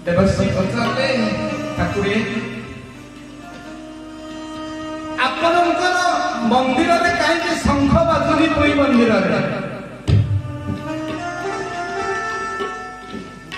देवर्षि पचारे ठाकुरे आपणकर मंदिर में कहीं शंख बाजुनी पुरी मंदिर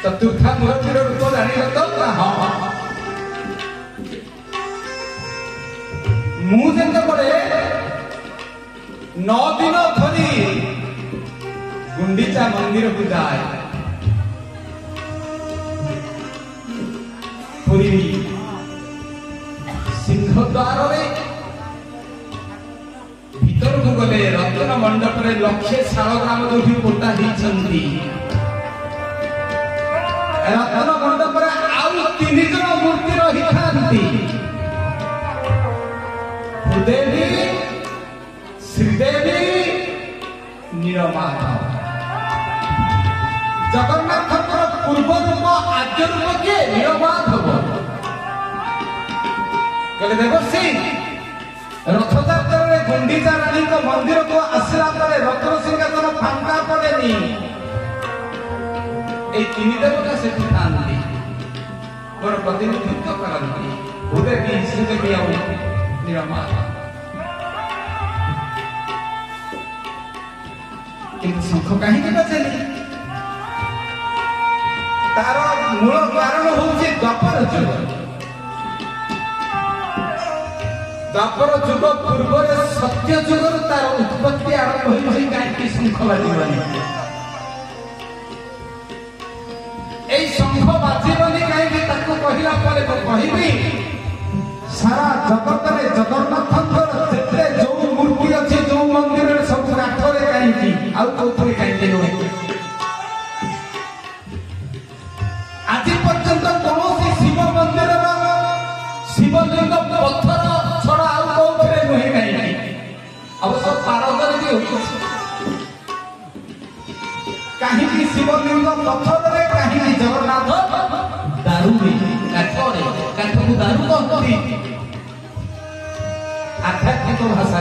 चतुर्था मूर्तिर रूप जानी तो हाँ मुझे बड़े 9 दिन धरी गुंडीचा मंदिर को जाए पुरी सिंहद्वार भीतर को गले रत्न मंडप रे लक्षे शालग्राम जो पोता होती रत्न मंडप रे आउ 3 जन मूर्ति रही था भूदेवी श्रीदेवी नीलमाधव जगन्नाथ पूर्व रूप आद्य रूप किए नीलमाधव कहले देवर्षि रथयात्रा गुंडीचा रानी मंदिर को आसला रत्न सिंहासन फांका पड़ेनी 3 देवता से प्रतिनिधित्व करती भूदेवी श्रीदेवी और नीलमाधव शंख कहीं बचेनि तार मूल कारण होउछि द्वापर जुग पूर्व सत्य जुग तार उत्पत्ति आरंभ होई कहीं शंख बाजिबनी एई शंख बाजिबनी कहीं ताको कहिला परे कहिबी सारा जगत रे जगन्नाथंकर जेते जो मूर्ति अछि जो मंदिर रे सब काठरे कहीं आउ कोथरे कहीं नो आज पर्यंत कौन शिव मंदिर शिवलिंग पत्थर छड़ा आउ कोथरे नुहे कहीं अवश्य पारदर भी कहीं शिवलिंग पत्थर रे कहीं जगन्नाथ दारू काठरे काठ को दारू कहती आध्यात्मिक भाषा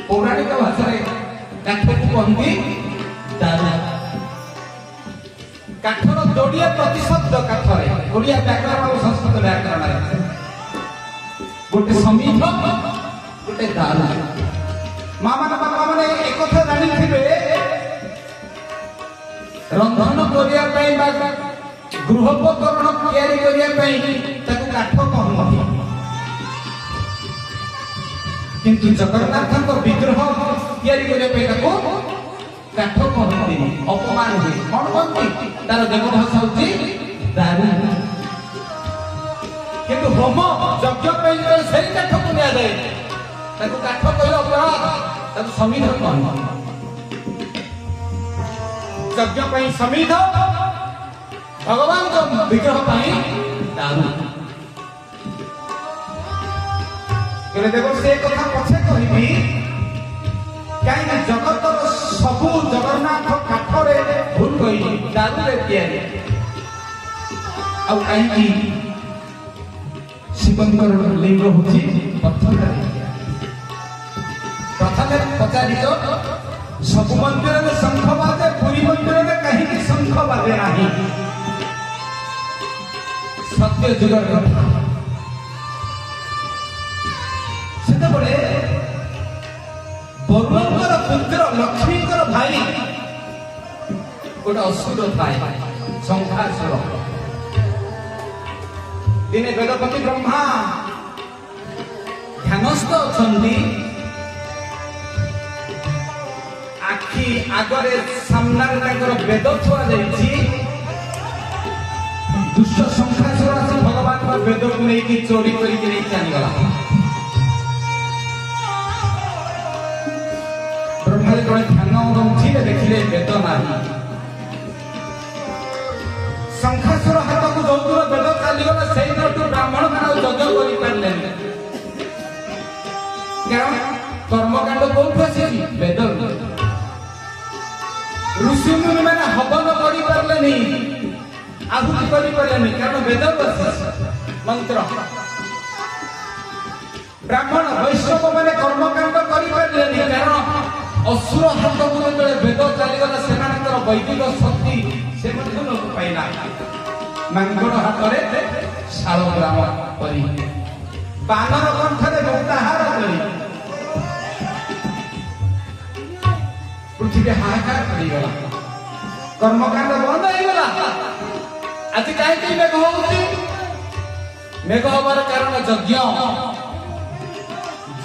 पौराणिक भाषा काठ को कहती दारू काठर जोड़िए प्रतिशब्द काठरे ओडिया व्याकरण और संस्कृत व्याकरण गोटे समीध गोटे दारू माँ मान बापा मैंने एक कथा जानी रंधन करने गृहोपकरण तैयारी करने काठ कहती किंतु जगन्नाथ विग्रह तैयारी करने काठ कहती अपमान हुए कौन कहती तार देवभाषा होती दारू किंतु होम यज्ञ से काठ को दिया जाए काठ कह अपराध समीध कह यज्ञ समीध भगवान को विग्रह दारू देखो से कथा पछे कहबी कहीं जगत सबू जगन्नाथ काठरे भूल गई दारू रे तैयारी आउ कहीं शिवंकर लिंग होची पत्थर प्रथम पचारि सब मंदिर में शंख बाजे पुरी मंदिर में कहीं शंख बाजे नहीं सत्य जुगर कथा सेतबले बरुणकर पुत्र लक्ष्मीकर भाई गोटे असुर थाए शंखासुर दिने वेदपति ब्रह्मा ध्यानस्थ अछंती आखि आगरे सामने वेद थुआ जाइछि दुष्ट शंखासुर आसी भगवान का वेद को लेकिन चोरी करके नहीं चलीगला ब्रह्मा जब ध्यान उठिले देखिले वेद नाही शंखासुर हाथ को जो वेद चलीगला से ब्राह्मण मान यज्ञ कर पारे कारण कर्मकांड कौन आसी वेद ऋषि मुनि मैंने हवन कर पारे आहुति करें कारण वेद मंत्र ब्राह्मण वैष्णव मैंने कर्मकांड कर कारण असुर हाथ को जेतले वेद चलीगला सेमानकर वैदिक शक्ति से ମଧ୍ୟ ଲୋପ ପାଇଲା। ମାଙ୍କଡ଼ ହାତରେ ଶାଳ ଗ୍ରାମ କରି ବାନର କଣ୍ଠରେ ମୁକ୍ତାହାର କରି ପୃଥିବୀ ହାହାକାର କରିଗଲା। କର୍ମକାଣ୍ଡ ବନ୍ଦ ହେଇଗଲା। ଆଜି କାହିଁକି ମେଘ ହଉଛି? ମେଘ ହବାର କାରଣ ଯଜ୍ଞ।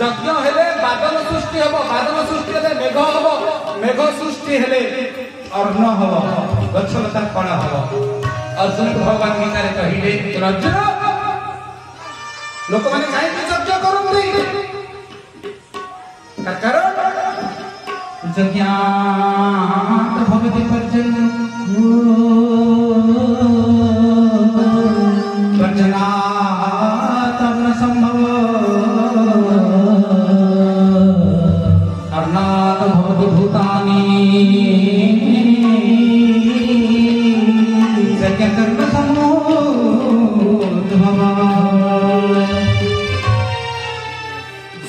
ଯଜ୍ଞ ହେଲେ ବାଦଲ ସୃଷ୍ଟି ହବ, ବାଦଲ ସୃଷ୍ଟି ହେଲେ ମେଘ ହବ, ମେଘ ସୃଷ୍ଟି ହେଲେ ଅର୍ଣ୍ଣ ହବ, ଗଛଲତା ଫଳ ହବ। ଅର୍ଜୁନ ଭଗବାନ ଗୀତାରେ କହିଲେ ଅର୍ଜୁନ ଲୋକମାନେ କାହିଁକି ଯଜ୍ଞ କରନ୍ତି? କାରଣ ଯଜ୍ଞାତ ଭଗବତୀ पर्जनात् न संभव अर्णात् भवति भूतानि यज्ञकर्म समुद्भव।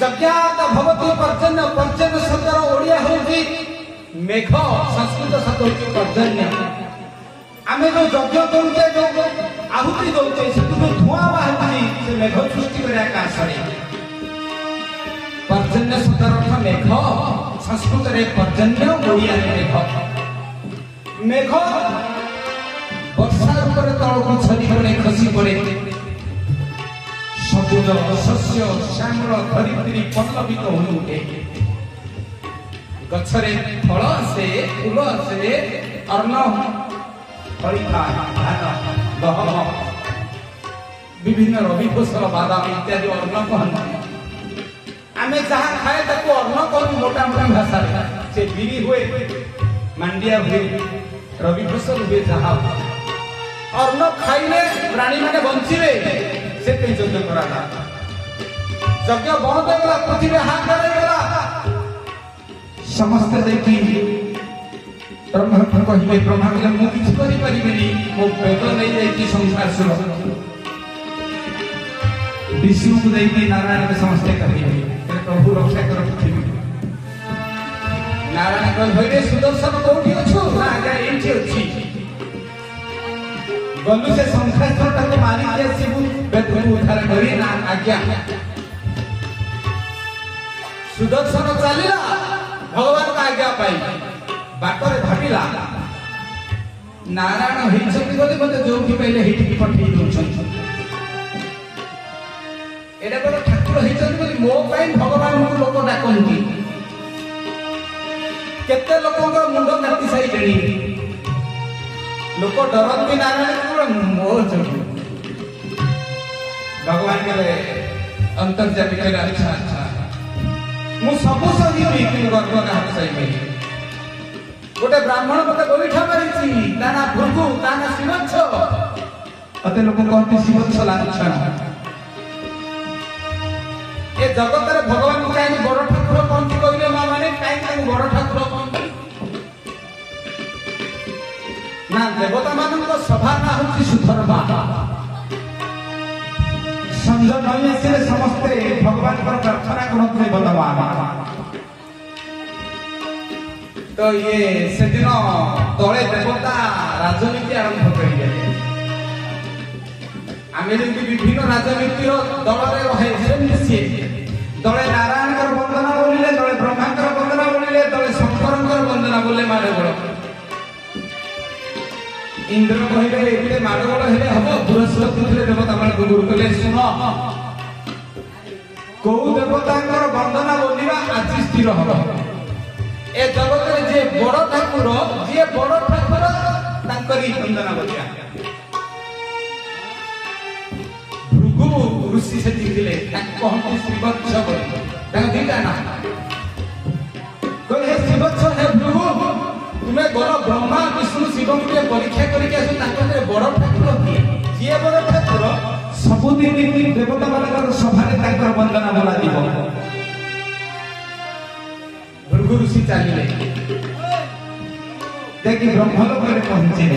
यज्ञात भवति पर्जन्य। पर्जन्य शब्दर ओडिया होउछि मेघ, संस्कृत शब्द होउछि पर्जन्य। आमे जो यज्ञ करूचे, जो आहुति दौचे, से जो धुआं बाहरी से मेघ सृष्टि करे आकाशरे। पर्जन्य शब्दर अर्थ मेघ, संस्कृत रे पर्जन्य, ओडिया रे मेघ। मेघ वर्षा ऊपर तळକୁ ଛରି ପଡେ, ଖସି ପଡେ। ସବୁଜ ଶସ୍ୟ ଶ୍ୟାମଳ ଧରିତ୍ରୀ ପଲ୍ଲବିତ ହୋଇ ଉଠେ। ଗଛରେ ଫଳ ଆସେ, ଫୁଲ ଆସେ, ଅନ୍ନ फलिता धान गहम विभिन्न रवि फसल बादाम इत्यादि अन्न कहते। आम जहाँ खाए ताको अन्न कहूँ मोटा मोटा भाषा से बिरी हुए, मांडिया हुए, रवि फसल हुए, जहाँ अन्न खाइले प्राणी मैंने बंचिबे से यज्ञ कराला। यज्ञ बंद होगा, पृथ्वी हाहाकार होगा। समस्त देखी ब्रह्मा कहले, ब्रह्मा कहले मु किछ करि परिबेनी, मो वेद नै जाई संसार सुर। विष्णु को देई नारायण के समस्त कहिबे, प्रभु रक्षा कर पृथ्वी। नारायण कहले भइले सुदर्शन कोठी अछु? ना आगे एठी अछि। गलु से संसार को मारी के सिबु वेद को उद्धार करी ना आज्ञा। सुदर्शन चलिला भगवान का आज्ञा पाई। बाटरे भाबिला नारायण होइछथि बोली मते जोठी पहिले हेठी पठेई दउछथि। एडा बड़ ठाकुर होइछथि बोली मो पई भगवान को लोक डाकନ୍ତି। केते लोकक मुंड काटी साइलेनी। लोक डरନ୍ତି नारायण को मो जोठी। भगवान कहले अंतर्जामी कहले अच्छा अच्छा मु सब सही कि गर्व का हाथ सही। गोटे ब्राह्मण मते गोइठा मारिछि, ताना भृगु, ताना शिवच्छ। अते लोक कहते शिवच्छ लांछन। ए जगत रे भगवान को काई बड़ ठाकुर कहନ୍ତି कहले मा माने काई ताको बड़ ठाकुर कहନ୍ତି ना। देवता मानक सभा ना होछि सुधर्मा। संज नई आसिले समस्ते भगवान पर प्रार्थना करते बलवान। तो ये से दिन दले देवता राजनीति आरंभ करिले। आमे जेमि विभिन्न राजनीति दल रे रहे सेमि दले नारायण कर वंदना बोलिले, दले ब्रह्मा कर वंदना बोलिले, दले शंकर कर वंदना बोले मारे बोल। इंद्र कहले एते मारे बोल हेले हबो। बृहस्पति थे देवता मान गुरु कहले सुनो को देवता कर वंदना बोलिबा आज स्थिर हबो। ए जगत रे जे बड़ ठाकुर, जे बड़ ठाकुर ताकरी वंदना बोलिया। भृगु ऋषि से दिले कहते शिवच्छ बोल। ताका दिला ना कहले शिवच्छ हे भृगु तुम्हें बड़ ब्रह्मा विष्णु शिव के परीक्षा करके आसो। ताकरे बड़ ठाकुर किए? जे बड़ ठाकुर सबुदिन देवता मानकर सभारे ताकर वंदना बोला दिबो। भृगु ऋषि चलिए देखिए ब्रह्मलोक में पहुंचे।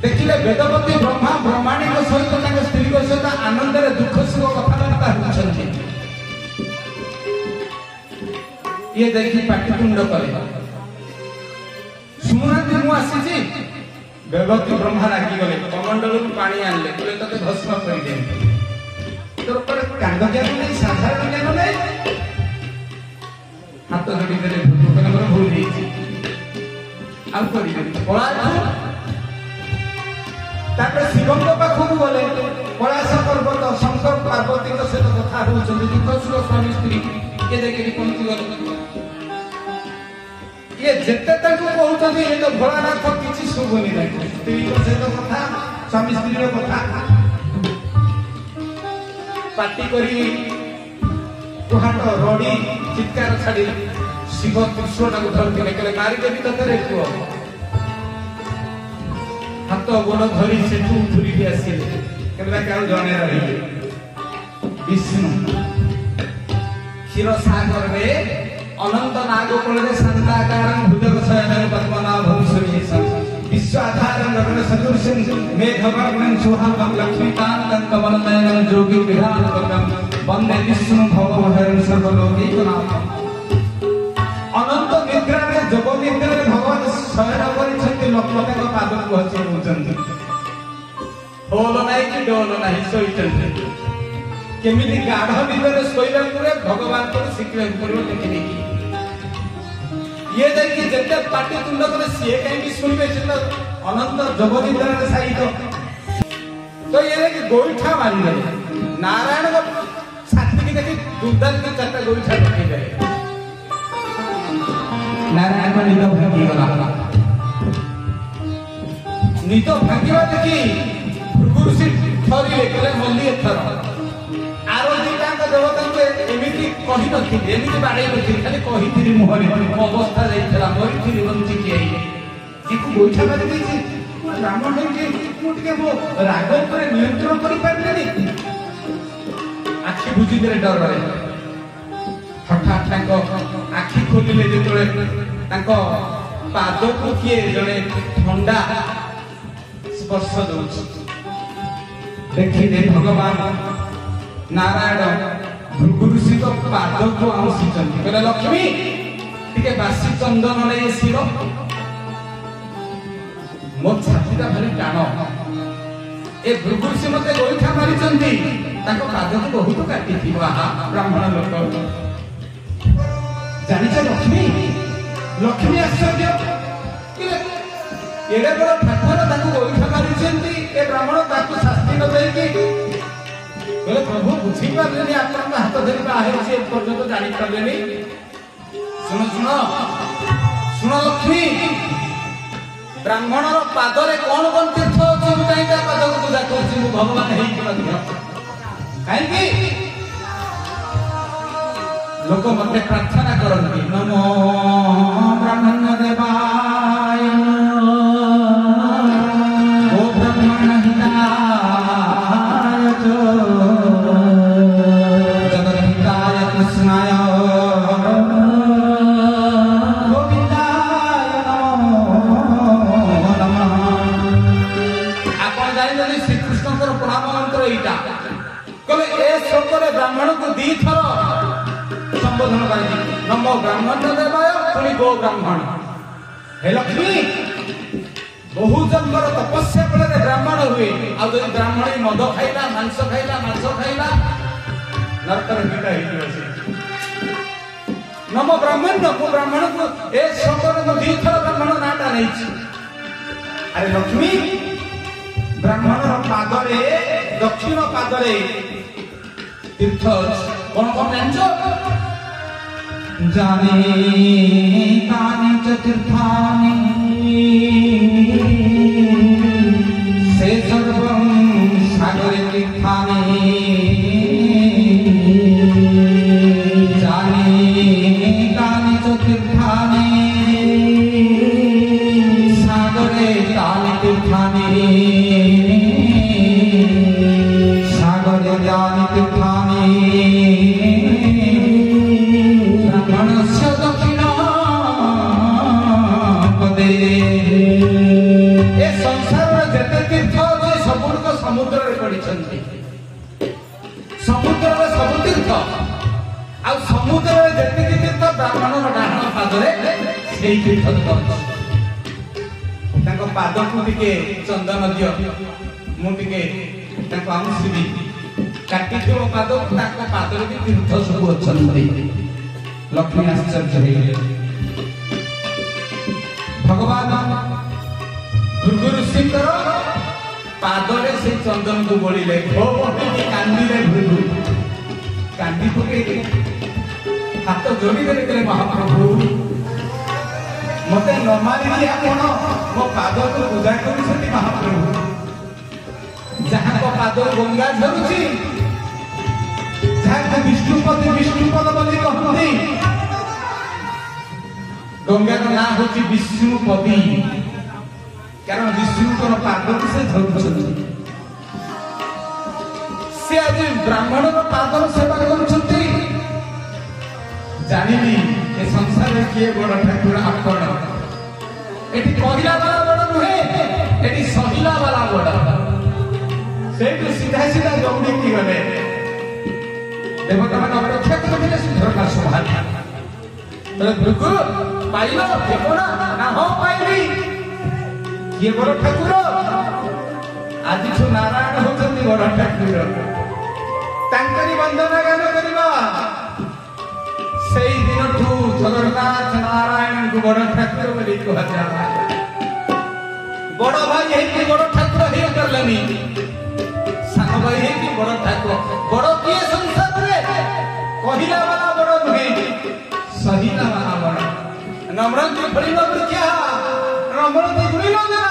देखिले वेदवती ब्रह्मा ब्रह्माणी सहित स्त्री सहित आनंद दुख सुख कथबार्ता होती। ये देखी पाटितुंड कले शुणुनाहांती मु आसीची बेगती ब्रह्मा रागी गले कमंडल पानी आनले बोले तते भस्म कर दे तोर पर कांड ज्ञान नहीं साधारण ज्ञान नहीं हाथ जोड़ी देले भूत नंबर भूल देछि आ करि दे पळा तापर शिवଙ୍କ पाखକୁ गले कैलाश पर्वत शंकर पार्वती सहित कथा होउछन्ति दुख सुख स्वामी स्त्री के देखि पंक्ति गले ये जेते तक कहउछन्ति ये तो भोलानाथ किछि सुबनी नाही स्त्री सहित कथा स्वामी स्त्री रो कथा पार्टी करी कुहाट रडी चित्कार छाड़ी शिव कृष्ण को धरके कहले मारी देवी ततरे पुओ हाथ गोड़ धरी सेठू उठुरी आसिले कहला काउ जने रही विष्णु क्षीर सागर रे अनंत नाग कोले शांताकारं भुजग शयनं पद्मनाभं सुरेशं विश्व आधारं गगन सदृशं मेघवर्णं सुहावं लक्ष्मीकान्तं कमलनयनं जोगी विहारकं वन्दे विष्णु भवभयं सर्वलोकैकनाथं अनंत निद्रा रे जग निद्रा रे भगवान शयन करिसेंति लोकलोकक पाद को हसी होचंति होलो नाही कि डोलो नाही सोइचंति केमिति गाढ निद्रा सोइला पुरे भगवान को शिखले पुरो देखि ये देखि जते पाटी तुंड करे सिए काई भी सुनबे से अनंत जग निद्रा रे साई तो ये देखि गोइठा मारी दे नारायण को छाती की देखि दुर्दान के चारटा गोइठा देखि दे नारायण को नितो भांगी गला नितो भांगीवा देखि गुरुसी थरी लेकले मल्ली एथर आरोदी कांग देवता को एमिति कहि नथि एमिति बाडै नथि खाली कहिथिरि मोहरी अवस्था जाइतला मोरी थिरि बंची की आई जिकु गोइठा मारि दैछि ब्राह्मण के मुटिके मो राग ऊपर नियंत्रण करि पारलेनी आखि बुझी देले डर रहे हठात तांको आखि खोलिले जेतले तांको पाद को किए जने ठंडा स्पर्श दउछ देखि दे भगवान नारायण भृगुऋषि को पाद को आउसिचंती कहले लक्ष्मी टिके बासी चंदन नै सिर मो छातीटा भारी टाण ए भृगुऋषि मते गोइठा मारिचंती ताको पाद को बहुत काटी थी आहा ब्राह्मण लोक जानिଛ लक्ष्मी आश्चर्य एडे बड़ ठाकुर ताको गोइठा मारिसेंती ए ब्राह्मण ताको शास्ति न देकी बोले प्रभु बुझी पारलेनी आपन हाथ धरि बाहे से पर्यंत जानि पारलेनी सुनो सुनो सुनो लक्ष्मी ब्राह्मण रो पादरे कोन कोन तीर्थ अछि मु काई ता पाद को पूजा करछि मु भगवान हेई कर दियो काई की लोक मते प्रार्थना करନ୍ତି नमो ब्रह्मण्य देवाय ओ ब्रह्मण हिताय जगद्धिताय कृष्णाय गोविन्दाय नमो नमः आपण जानि श्री कृष्णकर प्रणाम मंत्र एटा कले ए श्लोकरे ब्राह्मण को दी थर संबोधन करी नमो ब्राह्मण देवाय पुनि गो ब्राह्मण हे लक्ष्मी बहु जन्मर तपस्या फल ब्राह्मण हुए आ जदि ब्राह्मण मद खाइला मांस खाइला नरकर हिता हेति अछि नमो ब्राह्मण को ए शंकर को दी थर ब्राह्मण नाटा नै छी अरे लक्ष्मी ब्राह्मण पादरे दक्षिण पादरे तीर्थ कोन कोन जानछो जाने कानि च तीर्थानि से सर्वं सागरे तीर्थानि जाने कानि च तीर्थानि सागरे तानि तीर्थानि सागरे तानि तीर्थानि समुद्र रे पड़ी समुद्र सब तीर्थ आ ସମୁଦ୍ର ଯେତିକି ତୀର୍ଥ ବ୍ରାହ୍ମଣର ଡାହାଣ ପାଦରେ ସେଇ ତୀର୍ଥ ତାଙ୍କ ପାଦକୁ ଟିକେ ଚନ୍ଦନ ଦିଅ, ମୁଁ ଟିକେ ତାଙ୍କୁ ଆଉଁସିବି। କାଟିଥିବ ପାଦକୁ, ତାଙ୍କ ପାଦରେ ବି ତୀର୍ଥ ସବୁ ଅଛନ୍ତି। ଲକ୍ଷ୍ମୀ ଆଶ୍ଚର୍ଯ୍ୟ ହେଇଗଲେ। ଭଗବାନ ଭୃଗୁ ଋଷିଙ୍କର ପାଦରେ ସେଇ ଚନ୍ଦନକୁ ବୋଳିଲେ। କାନ୍ଦିଲେ ଭୃଗୁ, କାନ୍ଦି ପକେଇଲେ, ହାତ ଯୋଡ଼ିଦେଲେ, କହିଲେ ମହାପ୍ରଭୁ ମତେ ନ ମାରିକି ଆପଣ ମୋ ପାଦକୁ ପୂଜା କରୁଛନ୍ତି। ମହାପ୍ରଭୁ, ଯାହାଙ୍କ ପାଦରୁ ଗଙ୍ଗା ଝରୁଛି, ଯାହାକୁ ବିଷ୍ଣୁପଦ ବୋଲି କହନ୍ତି, ଗଙ୍ଗାର ନାଁ ହଉଛି ବିଷ୍ଣୁପଦୀ, କାରଣ ବିଷ୍ଣୁଙ୍କର ପାଦକୁ ସେ ଧରୁଛନ୍ତି। ସେ ଆଜି ବ୍ରାହ୍ମଣର ପାଦର ସେବା କରୁଛନ୍ତି। ଜାଣିଲି ଏ ସଂସାରରେ କିଏ ବଡ ଠାକୁର ଆପଣ। ଏଠି କହିଲା ବାଲା ବଡ ନୁହେଁ, ଏଠି ସହିଲା ବାଲା ବଡ। ସେଇଠୁ ସିଧା ସିଧା ଦୌଡ଼ିକି ଗଲେ। ଦେବତାମାନେ ଅପେକ୍ଷା କରୁଥିଲେ ସୁଧର୍ମା ସଭାରେ। ଭୃଗୁ ପାଇଲ ଦେବ ନା? ହଁ ପାଇଲି। କିଏ ବଡ ଠାକୁର? ଆଜିଠୁ ନାରାୟଣ ହଉଛନ୍ତି ବଡ ଠାକୁର। ତାଙ୍କରି ବନ୍ଦନା ଗାନ କରିବା। ସେଇ ଦିନଠୁ ଜଗନ୍ନାଥ ନାରାୟଣଙ୍କୁ ବଡ ଠାକୁର ବୋଲି କୁହାଯାଏ। ବଡ ଭାଇ ହେଇକି ବଡ ଠାକୁର ହେଇପାରିଲେନି, ସାନ ଭାଇ ହେଇକି ବଡ ଠାକୁର। ବଡ କିଏ ସଂସାରରେ? କହିଲା ବାଲା ବଡ ନୁହେଁ, ସହିଲା ବାଲା ବଡ। ନମ୍ରତି ଫଳିବ ବୃକ୍ଷା, ନମ୍ରତି ଗୁଣିଲ ନା।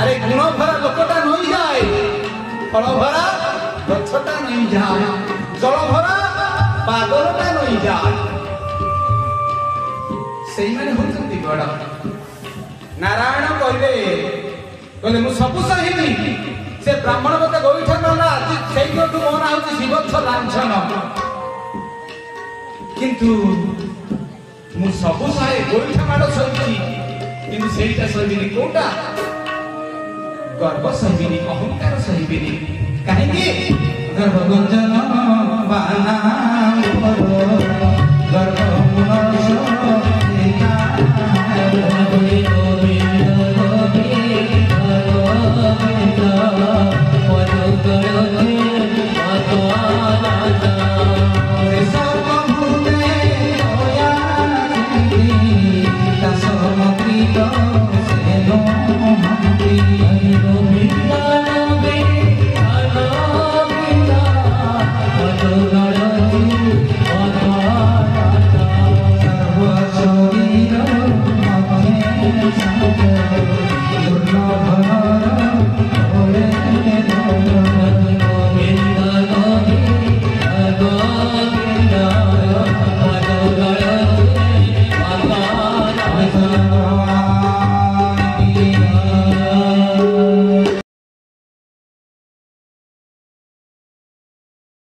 ଆରେ ଗୁଣ ଭରା ଲୋକଟା ନଇଯାଏ, ଫଳ ଭରା ଗଛଟା ନଇଯାଏ, ଜଳ ଭରା ପାଗଳଟା ନଇଯାଏ। ସେଇମାନେ ହଉଛନ୍ତି ବଡ। ନାରାୟଣ କହିଲେ ମୁଁ ସବୁ ସହିବି। ସେ ବ୍ରାହ୍ମଣ ମତେ ଗୋଇଠା ମାରିଲା, ସେଇଠୁ ମୋ ନାଁ ହଉଛି ଶିବଚ୍ଛ ଲାଞ୍ଛନ। କିନ୍ତୁ ମୁଁ ସବୁ ସହେ, ଗୋଇଠା ମାଡ଼ ସହିଛି, କିନ୍ତୁ ସେଇଟା ସହିବିନି। କୋଉଟା? ଗର୍ବ ସହିବିନି, ଅହଙ୍କାର ସହିବିନି। କାହିଁକି? ଗର୍ବ ଗଞ୍ଜନ ବାନା